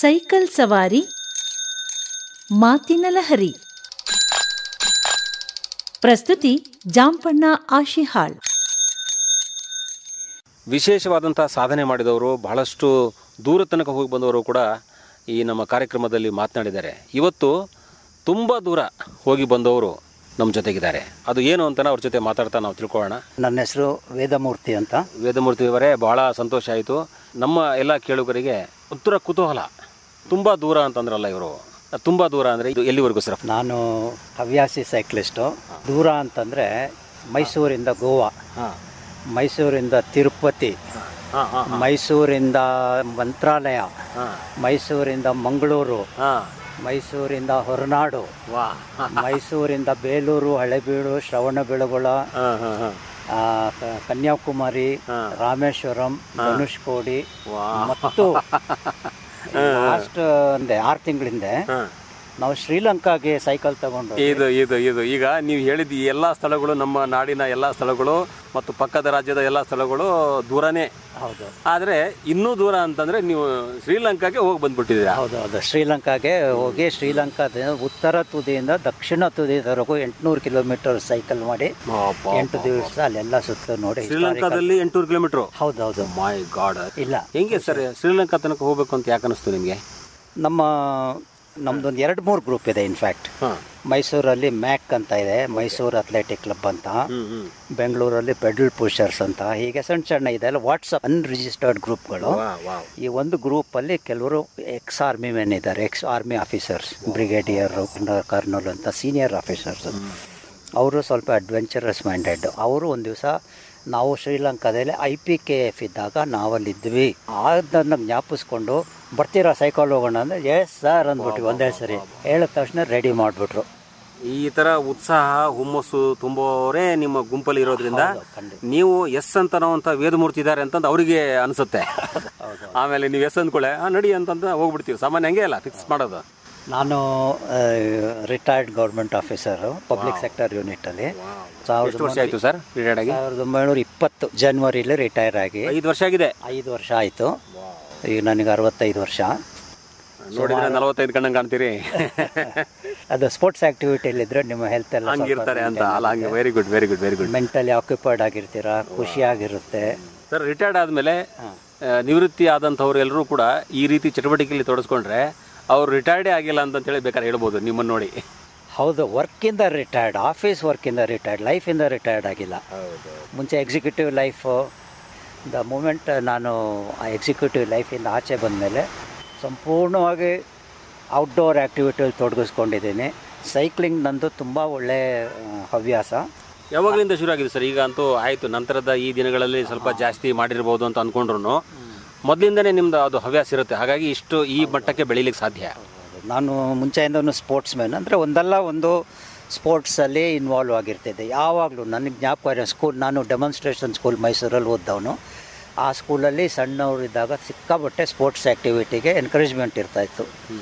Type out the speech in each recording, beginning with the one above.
Cycle ಸವಾರಿ ಮಾತಿನ ಲಹರಿ. ಪ್ರಸ್ತುತಿ ಜಾಂಪಣ್ಣ ಆಶಿಹಾಳ್. ವಿಶೇಷವಾದಂಥ ಸಾಧನೆ ಮಾಡಿದವರು, ಬಹಳಷ್ಟು ದೂರ ತನಕ ಹೋಗಿ ಬಂದವರು ಕೂಡ ಈ ನಮ್ಮ ಕಾರ್ಯಕ್ರಮದಲ್ಲಿ ಮಾತನಾಡಿದ್ದಾರೆ. ಇವತ್ತು ತುಂಬ ದೂರ ಹೋಗಿ ಬಂದವರು ನಮ್ಮ ಜೊತೆಗಿದ್ದಾರೆ. ಅದು ಏನು ಅಂತ ಅವ್ರ ಜೊತೆ ಮಾತಾಡ್ತಾ ನಾವು ತಿಳ್ಕೊಳ್ಳೋಣ. ನನ್ನ ಹೆಸರು ವೇದಮೂರ್ತಿ ಅಂತ. ವೇದಮೂರ್ತಿ ಅವರೇ, ಬಹಳ ಸಂತೋಷ ಆಯಿತು. ನಮ್ಮ ಎಲ್ಲ ಕೇಳುಗರಿಗೆ ಉತ್ತರ ಕುತೂಹಲ. ತುಂಬ ದೂರ ಅಂತಂದ್ರಲ್ಲ ಇವರು, ತುಂಬ ದೂರ ಅಂದರೆ ಇದು ಎಲ್ಲಿವರೆಗೂ ಸರ್? ನಾನು ಹವ್ಯಾಸಿ ಸೈಕ್ಲಿಸ್ಟು. ದೂರ ಅಂತಂದರೆ ಮೈಸೂರಿಂದ ಗೋವಾ, ಮೈಸೂರಿಂದ ತಿರುಪತಿ, ಮೈಸೂರಿಂದ ಮಂತ್ರಾಲಯ, ಮೈಸೂರಿಂದ ಮಂಗಳೂರು, ಮೈಸೂರಿಂದ ಹೊರನಾಡು, ಮೈಸೂರಿಂದ ಬೇಲೂರು, ಹಳೆಬೀಡು, ಶ್ರವಣಬೆಳಗೊಳ, ಕನ್ಯಾಕುಮಾರಿ, ರಾಮೇಶ್ವರಂ, ಧನುಷ್ಕೋಡಿ ಮತ್ತು ಲಾಸ್ಟ್ ಒಂದು 6 ತಿಂಗಳಿಂದ ನಾವು ಶ್ರೀಲಂಕಾಗೆ ಸೈಕಲ್ ತಗೊಂಡು. ಇದು ಈಗ ನೀವು ಹೇಳಿದ ಎಲ್ಲ ಸ್ಥಳಗಳು, ನಮ್ಮ ನಾಡಿನ ಎಲ್ಲ ಸ್ಥಳಗಳು ಮತ್ತು ಪಕ್ಕದ ರಾಜ್ಯದ ಎಲ್ಲ ಸ್ಥಳಗಳು ದೂರನೇ. ಹೌದು. ಆದರೆ ಇನ್ನೂ ದೂರ ಅಂತಂದರೆ ನೀವು ಶ್ರೀಲಂಕಾಗೆ ಹೋಗಿ ಬಂದ್ಬಿಟ್ಟಿದ್ದೀರಾ? ಹೌದು. ಶ್ರೀಲಂಕಾಗೆ ಹೋಗಿ ಶ್ರೀಲಂಕಾದ ಉತ್ತರ ತುದಿಯಿಂದ ದಕ್ಷಿಣ ತುದಿವರೆಗೂ 800 ಕಿಲೋಮೀಟರ್ ಸೈಕಲ್ ಮಾಡಿ 8 ದಿವಸ ಅಲ್ಲೆಲ್ಲ ಸುತ್ತ ನೋಡಿ. ಶ್ರೀಲಂಕಾದಲ್ಲಿ 800 ಕಿಲೋಮೀಟರ್? ಹೌದೌದು. ಮೈ ಗಾಡ್. ಇಲ್ಲ, ಹೆಂಗೆ ಸರ್ ಶ್ರೀಲಂಕಾ ತನಕ ಹೋಗ್ಬೇಕು ಅಂತ ಯಾಕೆ ಅನಿಸ್ತು ನಿಮಗೆ? ನಮ್ದೊಂದು 2-3 ಗ್ರೂಪ್ ಇದೆ. ಇನ್ಫ್ಯಾಕ್ಟ್ ಮೈಸೂರಲ್ಲಿ ಮ್ಯಾಕ್ ಅಂತ ಇದೆ, ಮೈಸೂರು ಅಥ್ಲೆಟಿಕ್ ಕ್ಲಬ್ ಅಂತ, ಬೆಂಗಳೂರಲ್ಲಿ ಪೆಡಲ್ ಪುಷರ್ಸ್ ಅಂತ, ಹೀಗೆ ಸಣ್ಣ ಇದೆ. ಎಲ್ಲ ವಾಟ್ಸಪ್ ಅನ್ರಿಜಿಸ್ಟರ್ಡ್ ಗ್ರೂಪ್ಗಳು. ಈ ಒಂದು ಗ್ರೂಪಲ್ಲಿ ಕೆಲವರು ಎಕ್ಸ್ ಆರ್ಮಿ ಮೆನ್ ಇದ್ದಾರೆ, ex army officers, brigadier, colonel ಅಂತ ಸೀನಿಯರ್ ಆಫೀಸರ್ಸ್. ಅವರು ಸ್ವಲ್ಪ ಅಡ್ವೆಂಚರಸ್ ಮೈಂಡೆಡ್. ಅವರು ಒಂದು ದಿವಸ ನಾವು ಶ್ರೀಲಂಕಾದಲ್ಲಿ IPKF ಇದ್ದಾಗ ನಾವಲ್ಲಿದ್ವಿ. ಅದನ್ನು ಜ್ಞಾಪಿಸ್ಕೊಂಡು ಬರ್ತೀರಾ ಸೈಕಲ್ ಹೋಗೋಣ ಅಂದರೆ ಎಸ್ ಸರ್ ಅಂದ್ಬಿಟ್ವಿ ಒಂದೇ ಸರಿ. ಹೇಳಿದ ತಕ್ಷಣ ರೆಡಿ ಮಾಡಿಬಿಟ್ರು. ಈ ಥರ ಉತ್ಸಾಹ, ಹುಮ್ಮಸ್ಸು ತುಂಬವರೇ ನಿಮ್ಮ ಗುಂಪಲ್ಲಿ ಇರೋದ್ರಿಂದ ನೀವು ಎಸ್ ಅಂತ ನಾವಂತ ವೇದಮೂರ್ತಿ ಇದ್ದಾರೆ ಅಂತಂದು ಅವರಿಗೆ ಅನಿಸುತ್ತೆ. ಆಮೇಲೆ ನೀವು ಎಸ್ ಅಂದ್ಕೊಳ್ಳೆ ನಡಿ ಅಂತಂದು ಹೋಗ್ಬಿಡ್ತೀವಿ. ಸಾಮಾನ್ಯ ಹಂಗೆ ಅಲ್ಲ ಫಿಕ್ಸ್ ಮಾಡೋದು. ನಾನು retired government officer, public sector ಯೂನಿಟಲ್ಲಿ. 1000 ವರ್ಷ ಆಯಿತು ಸರ್ ರಿಟೈರ್ಡ್ ಆಗಿ? 1920 ಜನವರಿಲಿ ರಿಟೈರ್ ಆಗಿ 5 ವರ್ಷ ಆಗಿದೆ. 5 ವರ್ಷ ಆಯಿತು. ಈಗ ನನಗೆ 65 ವರ್ಷ. ನೋಡಿದ್ರೆ 45 ಕಣ್ಣಂಗೆ ಕಾಣ್ತೀರಿ. ಅದು ಸ್ಪೋರ್ಟ್ಸ್ ಆಕ್ಟಿವಿಟಿಯಲ್ಲಿದ್ದರೆ ನಿಮ್ಮ ಹೆಲ್ತ್ ಎಲ್ಲ ಹಂಗಿರ್ತಾರೆ ಅಂತ ಅಲ್ಲ? ಹಂಗೆ. Very good very good very good. Mentally occupied ಆಗಿರ್ತೀರಾ, ಖುಷಿಯಾಗಿರುತ್ತೆ. ಸರ್, ರಿಟೈರ್ಡ್ ಆದಮೇಲೆ ನಿವೃತ್ತಿ ಆದಂಥವ್ರು ಎಲ್ಲರೂ ಕೂಡ ಈ ರೀತಿ ಚಟುವಟಿಕೆಯಲ್ಲಿ ತೊಡಸ್ಕೊಂಡ್ರೆ ಅವ್ರು ರಿಟೈರ್ಡೇ ಆಗಿಲ್ಲ ಅಂತೇಳಿ ಬೇಕಾದ್ರೆ ಹೇಳ್ಬೋದು ನಿಮ್ಮನ್ನು ನೋಡಿ. ಹೌದು. ವರ್ಕಿಂದ ರಿಟೈರ್ಡ್, ಆಫೀಸ್ ವರ್ಕಿಂದ ರಿಟೈರ್ಡ್, ಲೈಫಿಂದ ರಿಟೈರ್ಡ್ ಆಗಿಲ್ಲ. ಮುಂಚೆ ಎಕ್ಸಿಕ್ಯೂಟಿವ್ ಲೈಫು. ದ ಮೂಮೆಂಟ್ ನಾನು ಆ ಎಕ್ಸಿಕ್ಯೂಟಿವ್ ಲೈಫಿಂದ ಆಚೆ ಬಂದಮೇಲೆ ಸಂಪೂರ್ಣವಾಗಿ ಔಟ್ಡೋರ್ ಆ್ಯಕ್ಟಿವಿಟಿಯಲ್ಲಿ ತೊಡಗಿಸ್ಕೊಂಡಿದ್ದೀನಿ. ಸೈಕ್ಲಿಂಗ್ ನಂದು ತುಂಬ ಒಳ್ಳೆಯ ಹವ್ಯಾಸ. ಯಾವಾಗಲಿಂದ ಶುರು ಆಗಿದೆ ಸರ್? ಈಗ ಅಂತೂ ಆಯಿತು, ನಂತರದ ಈ ದಿನಗಳಲ್ಲಿ ಸ್ವಲ್ಪ ಜಾಸ್ತಿ ಮಾಡಿರ್ಬೋದು ಅಂತ ಅಂದ್ಕೊಂಡ್ರು ಮೊದಲಿಂದನೇ ನಿಮ್ದು ಅದು ಹವ್ಯಾಸ ಇರುತ್ತೆ, ಹಾಗಾಗಿ ಇಷ್ಟು ಈ ಮಟ್ಟಕ್ಕೆ ಬೆಳೀಲಿಕ್ಕೆ ಸಾಧ್ಯ. ನಾನು ಮುಂಚೆಯಿಂದನೂ ಸ್ಪೋರ್ಟ್ಸ್ ಮ್ಯಾನ್, ಅಂದರೆ ಒಂದಲ್ಲ ಒಂದು ಸ್ಪೋರ್ಟ್ಸಲ್ಲಿ ಇನ್ವಾಲ್ವ್ ಆಗಿರ್ತಿದ್ದೆ ಯಾವಾಗಲೂ. ನನಗೆ ಜ್ಞಾಪಕ ಸ್ಕೂಲ್, ನಾನು ಡೆಮಾನ್ಸ್ಟ್ರೇಷನ್ ಸ್ಕೂಲ್ ಮೈಸೂರಲ್ಲಿ ಓದ್ದವನು. ಆ ಸ್ಕೂಲಲ್ಲಿ ಸಣ್ಣವರಿದ್ದಾಗ ಸಿಕ್ಕಾಬಟ್ಟೆ ಸ್ಪೋರ್ಟ್ಸ್ ಆ್ಯಕ್ಟಿವಿಟಿಗೆ ಎನ್ಕರೇಜ್ಮೆಂಟ್ ಇರ್ತಾಯಿತ್ತು.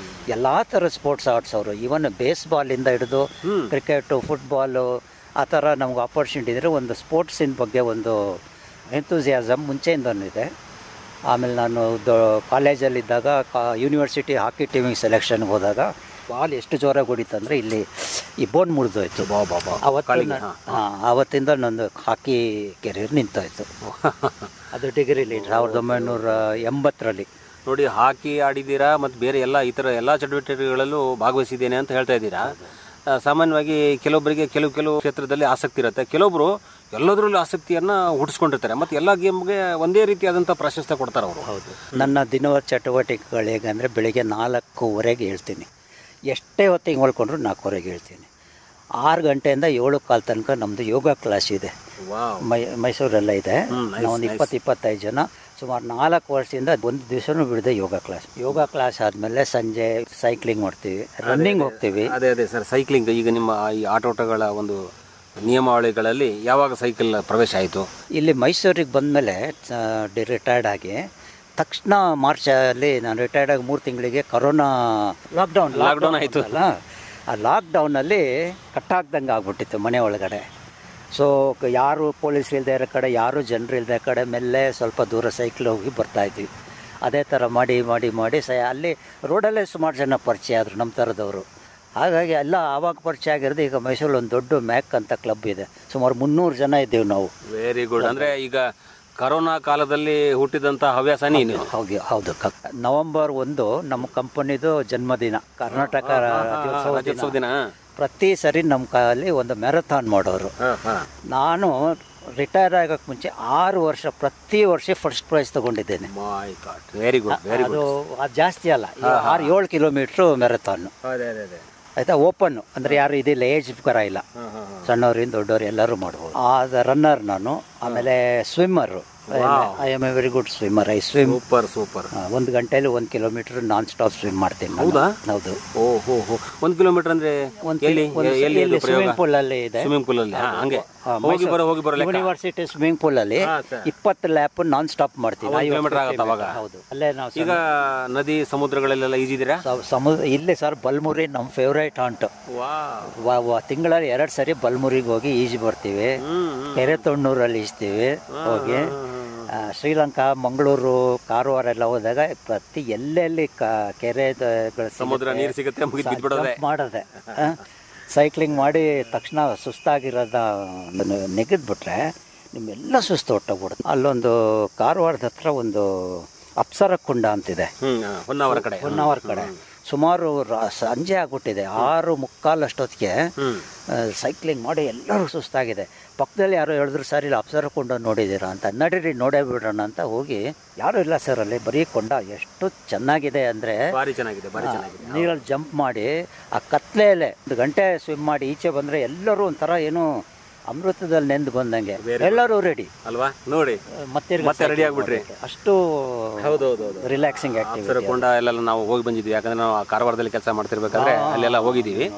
ಎಲ್ಲ ಥರದ ಸ್ಪೋರ್ಟ್ಸ್ ಆಡ್ಸೋರು. ಈವನ್ ಬೇಸ್ಬಾಲಿಂದ ಹಿಡಿದು ಕ್ರಿಕೆಟು, ಫುಟ್ಬಾಲು, ಆ ಥರ ನಮ್ಗೆ ಆಪರ್ಚುನಿಟಿ ಇದ್ದರೆ ಒಂದು ಸ್ಪೋರ್ಟ್ಸಿನ ಬಗ್ಗೆ ಒಂದು ಎಂತೂಸಿಯಾಸಮ್ ಮುಂಚೆಯಿಂದನೂ ಇದೆ. ಆಮೇಲೆ ನಾನು ಕಾಲೇಜಲ್ಲಿದ್ದಾಗ ಯೂನಿವರ್ಸಿಟಿ ಹಾಕಿ ಟೀಮಿಗೆ ಸೆಲೆಕ್ಷನ್ಗೆ ಹೋದಾಗ ಬಾಲ್ ಎಷ್ಟು ಜೋರಾಗಿ ಹೊಡಿತಂದರೆ ಇಲ್ಲಿ ಈ ಬೋನ್ ಮುರಿದೋಯ್ತು. ಆವತ್ತಿಂದ ನಂದು ಹಾಕಿ ಕೆರಿಯರ್ ನಿಂತೋಯ್ತು. ಅದು ಡಿಗ್ರಿಲಿ 1980ರಲ್ಲಿ. ನೋಡಿ, ಹಾಕಿ ಆಡಿದ್ದೀರಾ ಮತ್ತು ಬೇರೆ ಎಲ್ಲ ಈ ಥರ ಎಲ್ಲ ಚಟುವಟಿಕೆಗಳಲ್ಲೂ ಭಾಗವಹಿಸಿದ್ದೇನೆ ಅಂತ ಹೇಳ್ತಾ ಇದ್ದೀರಾ. ಸಾಮಾನ್ಯವಾಗಿ ಕೆಲವೊಬ್ಬರಿಗೆ ಕೆಲವು ಕ್ಷೇತ್ರದಲ್ಲಿ ಆಸಕ್ತಿ ಇರುತ್ತೆ, ಕೆಲವೊಬ್ಬರು ಎಲ್ಲದರಲ್ಲೂ ಆಸಕ್ತಿಯನ್ನು ಹುಟ್ಟಿಸ್ಕೊಂಡಿರ್ತಾರೆ ಮತ್ತು ಎಲ್ಲ ಗೇಮ್ಗೆ ಒಂದೇ ರೀತಿಯಾದಂಥ ಪ್ರಾಶಸ್ತ್ಯ ಕೊಡ್ತಾರೆ ಅವರು. ಹೌದು. ನನ್ನ ದಿನದ ಚಟುವಟಿಕೆಗಳು ಹೇಗೆಂದರೆ ಬೆಳಿಗ್ಗೆ 4:15 ಹೇಳ್ತೀನಿ. ಎಷ್ಟೇ ಹೊತ್ತಿಗೆ ಹೊಳ್ಕೊಂಡ್ರು 4:15 ಹೇಳ್ತೀನಿ. 6 ಗಂಟೆಯಿಂದ 7:15 ತನಕ ನಮ್ಮದು ಯೋಗ ಕ್ಲಾಸ್ ಇದೆ. ಮೈಸೂರಲ್ಲೇ ಇದೆ. ನಾವೊಂದು 20-25 ಜನ, ಸುಮಾರು 4 ವರ್ಷದಿಂದ ಒಂದು ದಿವಸನೂ ಬಿಡದೆ ಯೋಗ ಕ್ಲಾಸ್ ಆದಮೇಲೆ ಸಂಜೆ ಸೈಕ್ಲಿಂಗ್ ಮಾಡ್ತೀವಿ, ರನ್ನಿಂಗ್ ಹೋಗ್ತೀವಿ. ಅದೇ ಸರ್, ಸೈಕ್ಲಿಂಗ್ ಈಗ ನಿಮ್ಮ ಈ ಆಟೋಟಗಳ ಒಂದು ನಿಯಮಾವಳಿಗಳಲ್ಲಿ ಯಾವಾಗ ಸೈಕಲ್ ಪ್ರವೇಶ ಆಯಿತು? ಇಲ್ಲಿ ಮೈಸೂರಿಗೆ ಬಂದಮೇಲೆ ರಿಟೈರ್ಡ್ ಆಗಿ ತಕ್ಷಣ ಮಾರ್ಚಲ್ಲಿ ನಾನು ರಿಟೈರ್ಡ್ ಆಗಿ 3 ತಿಂಗಳಿಗೆ ಕೊರೋನಾ ಲಾಕ್ಡೌನ್ ಆಯಿತು ಅಲ್ಲ. ಆ ಲಾಕ್ಡೌನಲ್ಲಿ ಕಟ್ಟಾಕ್ದಂಗೆ ಆಗ್ಬಿಟ್ಟಿತ್ತು ಮನೆ ಒಳಗಡೆ. ಸೊ ಯಾರು ಪೊಲೀಸ್ ಇಲ್ಲದೆ ಇರೋ ಕಡೆ, ಯಾರು ಜನರು ಇಲ್ಲದೆ ಕಡೆ ಮೆಲ್ಲೆ ಸ್ವಲ್ಪ ದೂರ ಸೈಕಲ್ ಹೋಗಿ ಬರ್ತಾಯಿದ್ವಿ. ಅದೇ ಥರ ಮಾಡಿ ಮಾಡಿ ಮಾಡಿ ಅಲ್ಲಿ ರೋಡಲ್ಲೇ ಸುಮಾರು ಜನ ಪರಿಚಯ ಆದರು ನಮ್ಮ ಥರದವರು. ಹಾಗಾಗಿ ಎಲ್ಲ ಆವಾಗ ಪರಿಚಯ ಆಗಿರೋದು. ಈಗ ಮೈಸೂರಲ್ಲಿ ಒಂದು ದೊಡ್ಡ ಮ್ಯಾಕ್ ಅಂತ ಕ್ಲಬ್ ಇದೆ, ಸುಮಾರು 300 ಜನ ಇದ್ದೀವಿ ನಾವು. Very good. ಅಂದರೆ ಈಗ ಕರೋನಾ ಕಾಲದಲ್ಲಿ ಹುಟ್ಟಿದಂಥ ಹವ್ಯಾಸ ನೀನು. ಹೌದು. ನವೆಂಬರ್ 1 ನಮ್ಮ ಕಂಪನಿದು ಜನ್ಮದಿನ, ಕರ್ನಾಟಕ ರಾಜ್ಯೋತ್ಸವ ದಿನ. ಪ್ರತಿ ಸರಿ ನಮ್ಮ ಕಾಲಲ್ಲಿ ಒಂದು ಮ್ಯಾರಥಾನ್ ಮಾಡೋರು. ನಾನು ರಿಟೈರ್ ಆಗೋಕ್ಕೆ ಮುಂಚೆ 6 ವರ್ಷ ಪ್ರತಿ ವರ್ಷ ಫಸ್ಟ್ ಪ್ರೈಸ್ ತಗೊಂಡಿದ್ದೇನೆ. Very good. ಅದು ಜಾಸ್ತಿ ಅಲ್ಲ, 6-7 ಕಿಲೋಮೀಟ್ರು ಮ್ಯಾರಥಾನ್. ಆಯ್ತಾ, ಓಪನ್ ಅಂದರೆ ಯಾರು ಇದಿಲ್ಲ, ಏಜ್ ಕರ ಇಲ್ಲ, ಸಣ್ಣವರಿಂದ ದೊಡ್ಡವರು ಎಲ್ಲರೂ ಮಾಡ್ಬೋದು. ರನ್ನರ್ ನಾನು. ಆಮೇಲೆ swimmer, I am a very good swimmer. I swim. Super. 1 ಗಂಟೆಯಲ್ಲಿ 1 ಕಿಲೋಮೀಟರ್ ನಾನ್ ಸ್ಟಾಪ್ ಸ್ವಿಮ್ ಮಾಡ್ತೀನಿ. ಹೌದಾ? ಹೌದು. 1 ಕಿಲೋಮೀಟರ್ ಅಂದ್ರೆ ಸ್ವಿಮ್ಮಿಂಗ್ ಪೂಲ್ ಅಲ್ಲಿ ಇದೆ. ಸ್ವಿಮ್ಮಿಂಗ್ ಪೂಲ್ ಅಲ್ಲಿ ಹೋಗಿ ಬರೋ ಯೂನಿವರ್ಸಿಟಿ ಸ್ವಿಮ್ಮಿಂಗ್ ಪೂಲ್ ಅಲ್ಲಿ 20 ಲ್ಯಾಪ್ ನಾನ್ ಸ್ಟಾಪ್ ಮಾಡ್ತೀನಿ. ಹೌದು. ಅಲ್ಲೇ ನಾವು ಈಗ ನದಿ ಸಮುದ್ರಗಳೆಲ್ಲ ಈಜಿದ್ದೀರಾ? ಇಲ್ಲೇ ಸರ್, ಬಲ್ಮುರಿ ನಮ್ಮ ಫೇವ್ರೇಟ್ ಆಂಟ್. ತಿಂಗಳಲ್ಲಿ 2 ಸರಿ ಬಲ್ಮುರಿಗೆ ಹೋಗಿ ಈಜಿ ಬರ್ತೀವಿ. ಕೆರೆ ತೊಣ್ಣೂರಲ್ಲಿ ಈಜ್ತೀವಿ ಹೋಗಿ. ಶ್ರೀಲಂಕಾ, ಮಂಗಳೂರು, ಕಾರವಾರ ಎಲ್ಲ ಹೋದಾಗ ಪ್ರತಿ ಎಲ್ಲೆಲ್ಲಿ ಕೆರೆ ಸಮುದ್ರ ನೀರು ಸಿಗುತ್ತೆ ಮಾಡದೆ ಸೈಕ್ಲಿಂಗ್ ಮಾಡಿ ತಕ್ಷಣ ಸುಸ್ತಾಗಿರೋದ ನೆಗೆದ್ಬಿಟ್ರೆ ನಿಮ್ಮೆಲ್ಲ ಸುಸ್ತು ಹೊಟ್ಟೋಗ್ಬಿಡುತ್ತೆ. ಅಲ್ಲೊಂದು ಕಾರವಾರದ ಹತ್ರ ಒಂದು ಅಪ್ಸರ ಕುಂಡ ಅಂತಿದೆ, ಹೊನ್ನಾವರ ಕಡೆ. ಸುಮಾರು ಸಂಜೆ ಆಗ್ಬಿಟ್ಟಿದೆ, 6:45 ಅಷ್ಟೊತ್ತಿಗೆ ಸೈಕ್ಲಿಂಗ್ ಮಾಡಿ ಎಲ್ಲರೂ ಸುಸ್ತಾಗಿದೆ. ಪಕ್ಕದಲ್ಲಿ ಯಾರೋ ಹೇಳಿದ್ರು, ಸರ್ ಇಲ್ಲಿ ಅಪ್ಸರ ಕೊಂಡ ನೋಡಿದ್ದೀರಾ ಅಂತ. ನಡೀರಿ ನೋಡೇ ಬಿಡೋಣ ಅಂತ ಹೋಗಿ, ಯಾರು ಇಲ್ಲ ಸರ್ ಅಲ್ಲಿ, ಬರೀ ಕೊಂಡ. ಎಷ್ಟು ಚೆನ್ನಾಗಿದೆ ಅಂದರೆ ನೀರಲ್ಲಿ ಜಂಪ್ ಮಾಡಿ ಆ ಕತ್ಲೆಯಲ್ಲೇ 1 ಗಂಟೆ ಸ್ವಿಮ್ ಮಾಡಿ ಈಚೆ ಬಂದರೆ ಎಲ್ಲರೂ ಒಂಥರ ಏನು ಅಮೃತದಲ್ಲಿ ನೆಂದು ಬಂದಂಗೆ ಎಲ್ಲರೂ ರೆಡಿ ಅಲ್ವಾ. ನೋಡಿ ಮತ್ತೆ ರೆಡಿ ಆಗ್ಬಿಟ್ರಿ. ಅಷ್ಟು ರಿಲ್ಯಾಕ್ಸಿಂಗ್ ಆಕ್ಟಿವಿಟಿ. ಕೊಂಡ ಎಲ್ಲ ನಾವು ಹೋಗಿ ಬಂದಿದ್ವಿ, ಯಾಕಂದ್ರೆ ನಾವು ಕಾರವಾರದಲ್ಲಿ ಕೆಲಸ ಮಾಡ್ತಿರ್ಬೇಕಾದ್ರೆ ಅಲ್ಲೆಲ್ಲ ಹೋಗಿದ್ದೀವಿ.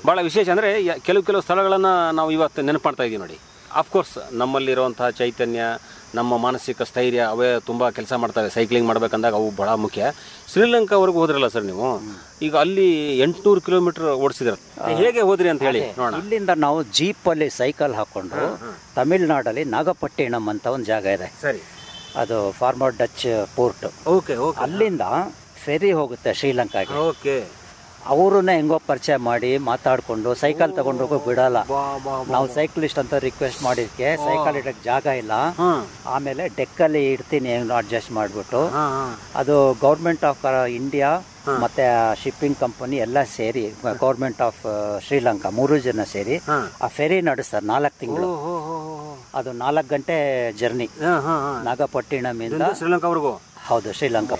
ಭಾಳ ವಿಶೇಷ ಅಂದರೆ ಕೆಲವು ಸ್ಥಳಗಳನ್ನು ನಾವು ಇವತ್ತು ನೆನಪು ಮಾಡ್ತಾ ಇದ್ದೀವಿ ನೋಡಿ. ಆಫ್ಕೋರ್ಸ್ ನಮ್ಮಲ್ಲಿರುವಂತಹ ಚೈತನ್ಯ, ನಮ್ಮ ಮಾನಸಿಕ ಸ್ಥೈರ್ಯ ಅವೇ ತುಂಬ ಕೆಲಸ ಮಾಡ್ತವೆ. ಸೈಕ್ಲಿಂಗ್ ಮಾಡ್ಬೇಕಂದಾಗ ಅವು ಬಹಳ ಮುಖ್ಯ. ಶ್ರೀಲಂಕಾವರೆಗೂ ಹೋದ್ರಲ್ಲ ಸರ್ ನೀವು, ಈಗ ಅಲ್ಲಿ 800 ಕಿಲೋಮೀಟರ್ ಓಡಿಸಿದ್ರ, ಹೇಗೆ ಹೋದ್ರಿ ಅಂತ ಹೇಳಿ ನೋಡೋಣ. ಇಲ್ಲಿಂದ ನಾವು ಜೀಪಲ್ಲಿ ಸೈಕಲ್ ಹಾಕೊಂಡು ತಮಿಳ್ನಾಡಲ್ಲಿ ನಾಗಪಟ್ಟಿಣಂ ಅಂತ ಒಂದು ಜಾಗ ಇದೆ. ಸರಿ. ಅದು ಫಾರ್ಮರ್ ಡಚ್ ಪೋರ್ಟ್. ಅಲ್ಲಿಂದ ಫೆರಿ ಹೋಗುತ್ತೆ ಶ್ರೀಲಂಕಾಗೆ. ಓಕೆ. ಅವ್ರನ್ನ ಹೆಂಗೋ ಪರಿಚಯ ಮಾಡಿ ಮಾತಾಡಿಕೊಂಡು ಸೈಕಲ್ ತಗೊಂಡು ಹೋಗೋ ಬಿಡಲ್ಲ. ನಾವು ಸೈಕ್ಲಿಸ್ಟ್ ಅಂತ ರಿಕ್ವೆಸ್ಟ್ ಮಾಡಿದ್ಕೆ ಸೈಕಲ್ ಇಡಕ್ಕೆ ಜಾಗ ಇಲ್ಲ. ಆಮೇಲೆ ಡೆಕ್ಕಲ್ಲಿ ಇಡ್ತೀನಿ ಅಡ್ಜಸ್ಟ್ ಮಾಡಿಬಿಟ್ಟು, ಅದು ಗೌರ್ಮೆಂಟ್ ಆಫ್ ಇಂಡಿಯಾ ಮತ್ತೆ ಶಿಪ್ಪಿಂಗ್ ಕಂಪನಿ ಎಲ್ಲ ಸೇರಿ, ಗೌರ್ಮೆಂಟ್ ಆಫ್ ಶ್ರೀಲಂಕಾ 3 ಜನ ಸೇರಿ ಆ ಫೆರಿ ನಡೆಸ್ತಾರೆ 4 ತಿಂಗಳು. ಅದು 4 ಗಂಟೆ ಜರ್ನಿ ನಾಗಪಟ್ಟಿಣಂ ಇಂದ ಶ್ರೀಲಂಕಾವರೆಗೂ. ಹೌದು, ಶ್ರೀಲಂಕಾ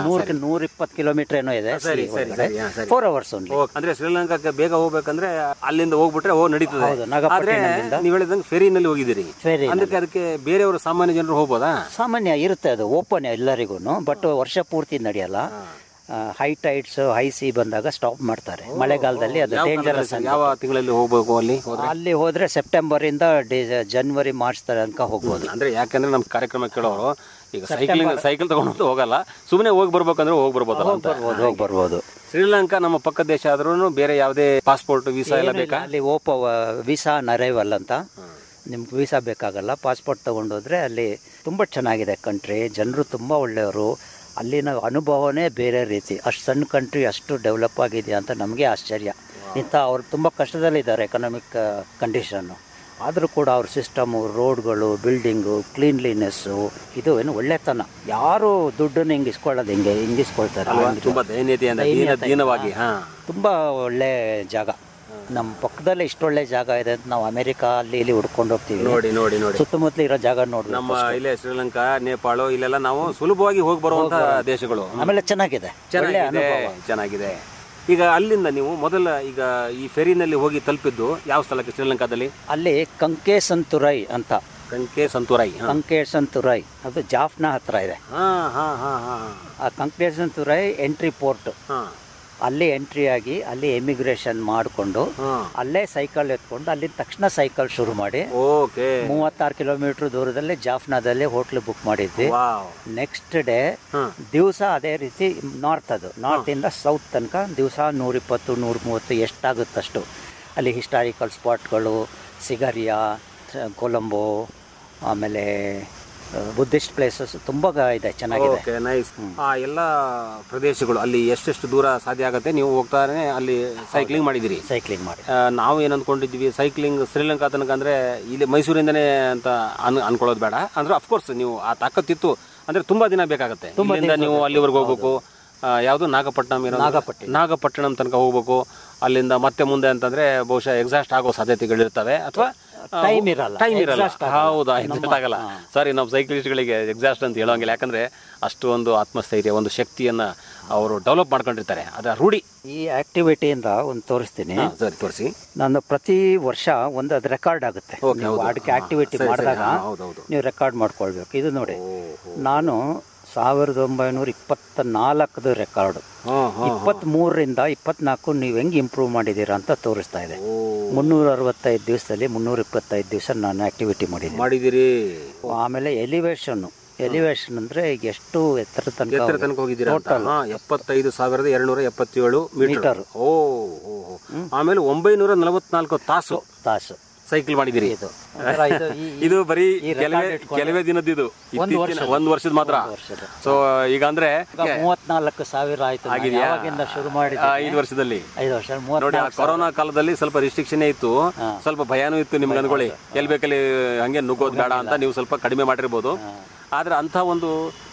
120 ಕಿಲೋಮೀಟರ್ ಏನೋ ಇದೆ. 4 ಅವರ್ಸ್ ಓನ್ಲಿ. ಅಂದ್ರೆ ಶ್ರೀಲಂಕಾಕ್ಕೆ ಬೇಗ ಹೋಗ್ಬೇಕಂದ್ರೆ ಅಲ್ಲಿಂದ ಹೋಗ್ಬಿಟ್ರೆ ನಡೀತದೆ. ನೀವು ಹೇಳಿದಂಗೆ ಫೆರಿನಲ್ಲಿ ಹೋಗಿದ್ದೀರಿ. ಅದಕ್ಕೆ ಬೇರೆಯವರು ಸಾಮಾನ್ಯ ಜನರು ಹೋಗ್ಬೋದಾ? ಸಾಮಾನ್ಯ ಇರುತ್ತೆ, ಅದು ಓಪನ್ ಎಲ್ಲರಿಗೂ. ಬಟ್ ವರ್ಷ ಪೂರ್ತಿ ನಡೆಯಲ್ಲ. ಹೈ ಟೈಡ್ಸ್, ಹೈ ಸಿ ಬಂದಾಗ ಸ್ಟಾಪ್ ಮಾಡ್ತಾರೆ. ಮಳೆಗಾಲದಲ್ಲಿ ಅದು ಡೇಂಜರಸ್. ಯಾವ ತಿಂಗಳಲ್ಲಿ ಹೋಗ್ಬೇಕು ಅಲ್ಲಿ ಹೋದ್ರೆ ಸೆಪ್ಟೆಂಬರ್ ಇಂದ ಜನವರಿ ಮಾರ್ಚ್ ತನಕ ಹೋಗ್ಬೋದು. ಅಂದ್ರೆ ಯಾಕಂದ್ರೆ ನಮ್ ಕಾರ್ಯಕ್ರಮ ಕೇಳೋರು ಈಗ ಸೈಕಲ್ ತಗೊಂಡು ಹೋಗಲ್ಲ, ಸುಮ್ಮನೆ ಹೋಗಿ ಬರ್ಬೇಕಂದ್ರೆ ಹೋಗಿ ಬರ್ಬೋದು. ಶ್ರೀಲಂಕಾ ನಮ್ಮ ಪಕ್ಕ ದೇಶ ಆದ್ರೂ ಬೇರೆ ಯಾವುದೇ ಪಾಸ್ಪೋರ್ಟ್ ವೀಸಾ ಎಲ್ಲ ಬೇಕಾ? ಅಲ್ಲಿ ವೀಸಾ ಅರೈವಲ್ ಅಂತ, ನಿಮ್ಗೆ ವೀಸಾ ಬೇಕಾಗಲ್ಲ. ಪಾಸ್ಪೋರ್ಟ್ ತಗೊಂಡೋದ್ರೆ ಅಲ್ಲಿ ತುಂಬ ಚೆನ್ನಾಗಿದೆ ಕಂಟ್ರಿ, ಜನರು ತುಂಬ ಒಳ್ಳೆಯವರು. ಅಲ್ಲಿನ ಅನುಭವನೇ ಬೇರೆ ರೀತಿ. ಅಷ್ಟು ಸಣ್ಣ ಕಂಟ್ರಿ ಅಷ್ಟು ಡೆವಲಪ್ ಆಗಿದೆ ಅಂತ ನಮಗೆ ಆಶ್ಚರ್ಯ. ಅವ್ರು ತುಂಬ ಕಷ್ಟದಲ್ಲಿದ್ದಾರೆ ಎಕನಾಮಿಕ್ ಕಂಡೀಷನ್ನು, ಆದರೂ ಕೂಡ ಅವ್ರ ಸಿಸ್ಟಮು, ರೋಡ್ಗಳು, ಬಿಲ್ಡಿಂಗು, ಕ್ಲೀನ್ಲಿನೆಸ್ಸು, ಇದು ಏನು ಒಳ್ಳೆತನ. ಯಾರು ದುಡ್ಡನ್ನು ಹಿಂಗಿಸ್ಕೊಳ್ತಾರೆ. ತುಂಬ ಒಳ್ಳೆ ಜಾಗ. ನಮ್ಮ ಪಕ್ಕದಲ್ಲೇ ಇಷ್ಟೊಳ್ಳೆ ಜಾಗ ಇದೆ ಅಂತ ನಾವು ಅಮೆರಿಕ ಅಲ್ಲಿ ಇಲ್ಲಿ ಹುಡ್ಕೊಂಡು ಹೋಗ್ತೀವಿ. ನೋಡಿ ಸುತ್ತಮುತ್ತಲು ಇರೋ ಜಾಗ ನೋಡಿ. ನಮ್ಮ ಇಲ್ಲೇ ಶ್ರೀಲಂಕಾ, ನೇಪಾಳ ಇಲ್ಲೆಲ್ಲ ನಾವು ಸುಲಭವಾಗಿ ಹೋಗಿ ಬರುವಂತ ದೇಶಗಳು. ಆಮೇಲೆ ಚೆನ್ನಾಗಿದೆ. ಈಗ ಅಲ್ಲಿಂದ ನೀವು ಮೊದಲ ಈಗ ಈ ಫೆರಿನಲ್ಲಿ ಹೋಗಿ ತಲುಪಿದ್ದು ಯಾವ ಸ್ಥಳಕ್ಕೆ ಶ್ರೀಲಂಕಾದಲ್ಲಿ? ಅಲ್ಲಿ ಕಂಕೇಸಂತುರೈ ಅಂತ. ಕಂಕೇಸಂತುರೈ ಅದು ಜಾಫ್ನಾ ಹತ್ರ ಇದೆ. ಆ ಕಂಕೇಸಂತುರೈ ಎಂಟ್ರಿ ಪೋರ್ಟ್. ಅಲ್ಲಿ ಎಂಟ್ರಿ ಆಗಿ ಅಲ್ಲಿ ಎಮಿಗ್ರೇಷನ್ ಮಾಡಿಕೊಂಡು ಅಲ್ಲೇ ಸೈಕಲ್ ಎತ್ಕೊಂಡು ಅಲ್ಲಿ ತಕ್ಷಣ ಸೈಕಲ್ ಶುರು ಮಾಡಿ 36 ಕಿಲೋಮೀಟರ್ ದೂರದಲ್ಲಿ ಜಾಫ್ನಾದಲ್ಲಿ ಹೋಟ್ಲ್ ಬುಕ್ ಮಾಡಿದ್ವಿ. ನೆಕ್ಸ್ಟ್ ಡೇ ದಿವಸ ಅದೇ ರೀತಿ ನಾರ್ತ್, ಅದು ನಾರ್ತ್ ಇಂದ ಸೌತ್ ತನಕ ದಿವಸ 120-130 ಎಷ್ಟಾಗುತ್ತಷ್ಟು ಅಲ್ಲಿ ಹಿಸ್ಟಾರಿಕಲ್ ಸ್ಪಾಟ್ಗಳು, ಸಿಗರಿಯಾ, ಕೊಲಂಬೋ, ಆಮೇಲೆ ಬುದ್ಧಿಸ್ಟ್ ಪ್ಲೇಸಸ್ ತುಂಬ ಇದೆ, ಚೆನ್ನಾಗಿದೆ. Okay, nice. ಆ ಎಲ್ಲ ಪ್ರದೇಶಗಳು ಅಲ್ಲಿ ಎಷ್ಟೆಷ್ಟು ದೂರ ಸಾಧ್ಯ ಆಗುತ್ತೆ ನೀವು ಹೋಗ್ತಾನೆ ಅಲ್ಲಿ ಸೈಕ್ಲಿಂಗ್ ಮಾಡಿದಿರಿ? ಸೈಕ್ಲಿಂಗ್ ಮಾಡಿ ನಾವು ಏನು ಅಂದ್ಕೊಂಡಿದ್ವಿ, ಸೈಕ್ಲಿಂಗ್ ಶ್ರೀಲಂಕಾ ತನಕ ಅಂದರೆ ಇಲ್ಲಿ ಮೈಸೂರಿಂದನೇ ಅಂತ ಅನ್ಕೊಳ್ಳೋದು ಬೇಡ. ಅಂದರೆ ಅಫ್ಕೋರ್ಸ್ ನೀವು ಆ ತಾಕತ್ತಿತ್ತು ಅಂದರೆ ತುಂಬ ದಿನ ಬೇಕಾಗುತ್ತೆ. ಇಲ್ಲಿಂದ ನೀವು ಅಲ್ಲಿವರೆಗೆ ಹೋಗ್ಬೇಕು. ಯಾವುದು ನಾಗಪಟ್ಟಣಂ ತನಕ ಹೋಗ್ಬೇಕು. ಅಲ್ಲಿಂದ ಮತ್ತೆ ಮುಂದೆ ಅಂತಂದ್ರೆ ಬಹುಶಃ ಎಕ್ಸಾಸ್ಟ್ ಆಗೋ ಸಾಧ್ಯತೆಗಳಿರ್ತವೆ ಅಥವಾ ಟೈಮ್ ಇರಲ್ಲ. ಹೌದಾ, ಎಕ್ಸಾಸ್ಟ್ ಆಗಲ್ಲ. ಸಾರಿ, ನಾವು ಸೈಕ್ಲಿಸ್ಟ್ಗಳಿಗೆ ಎಕ್ಸಾಸ್ಟ್ ಅಂತ ಹೇಳೋಂಗಿಲ್ಲ. ಯಾಕಂದ್ರೆ ಅಷ್ಟು ಒಂದು ಆತ್ಮಸ್ಥೈರ್ಯ, ಒಂದು ಶಕ್ತಿಯನ್ನ ಅವರು ಡೆವಲಪ್ ಮಾಡ್ಕೊಂಡಿರ್ತಾರೆ, ಅದರ ರೂಢಿ. ಈ ಆಕ್ಟಿವಿಟಿಯಿಂದ ಒಂದು ತೋರಿಸ್ತೀನಿ. ಸರಿ, ತೋರಿಸಿ. ನಾನು ಪ್ರತಿ ವರ್ಷ ಒಂದು ಅದು ರೆಕಾರ್ಡ್ ಆಗುತ್ತೆ. ಅದಕ್ಕೆ ಆಕ್ಟಿವಿಟಿ ಮಾಡಿದಾಗ ನೀವು ರೆಕಾರ್ಡ್ ಮಾಡ್ಕೊಳ್ಬೇಕು. ಇದು ನೋಡಿ, ನಾನು 1924 ರೆಕಾರ್ಡ್ 23ರಿಂದ 24 ನೀವು ಹೆಂಗೆ ಇಂಪ್ರೂವ್ ಮಾಡಿದ್ದೀರಾ ಅಂತ ತೋರಿಸ್ತಾ ಇದೆ. 365 ದಿವಸದಲ್ಲಿ 325 ದಿವಸ ನಾನು ಆಕ್ಟಿವಿಟಿ ಮಾಡಿದ್ದೀರಿ. ಆಮೇಲೆ ಎಲಿವೇಶನ್ ಅಂದ್ರೆ ಎಷ್ಟು ಎತ್ತರ ತನಕ ಹೋಗಿದ್ದೀರಾ? Total 75,277 metre. ಆಮೇಲೆ 944 ತಾಸು ಸೈಕಲ್ ಮಾಡಿದಿರಿ. ಇದು ಬರೀ ಕೆಲವೇ ದಿನದ್ದು, ಒಂದು ವರ್ಷದ ಮಾತ್ರ. ಸೊ ಈಗ ಅಂದ್ರೆ 34,000 ಆಯ್ತು ಶುರು ಮಾಡಿ 5 ವರ್ಷದಲ್ಲಿ. ನೋಡಿ, ಕೊರೋನಾ ಕಾಲದಲ್ಲಿ ಸ್ವಲ್ಪ ರಿಸ್ಟ್ರಿಕ್ಷನ್ ಇತ್ತು, ಸ್ವಲ್ಪ ಭಯಾನೂ ಇತ್ತು ನಿಮ್ಗೆ. ಅನ್ಕೊಳ್ಳಿ, ಎಲ್ಲಿ ಬೇಕಲ್ಲಿ ಹಂಗೆ ನುಗ್ಗೋದು ಬೇಡ ಅಂತ ನೀವು ಸ್ವಲ್ಪ ಕಡಿಮೆ ಮಾಡಿರ್ಬೋದು. ಆದ್ರೆ ಅಂಥ ಒಂದು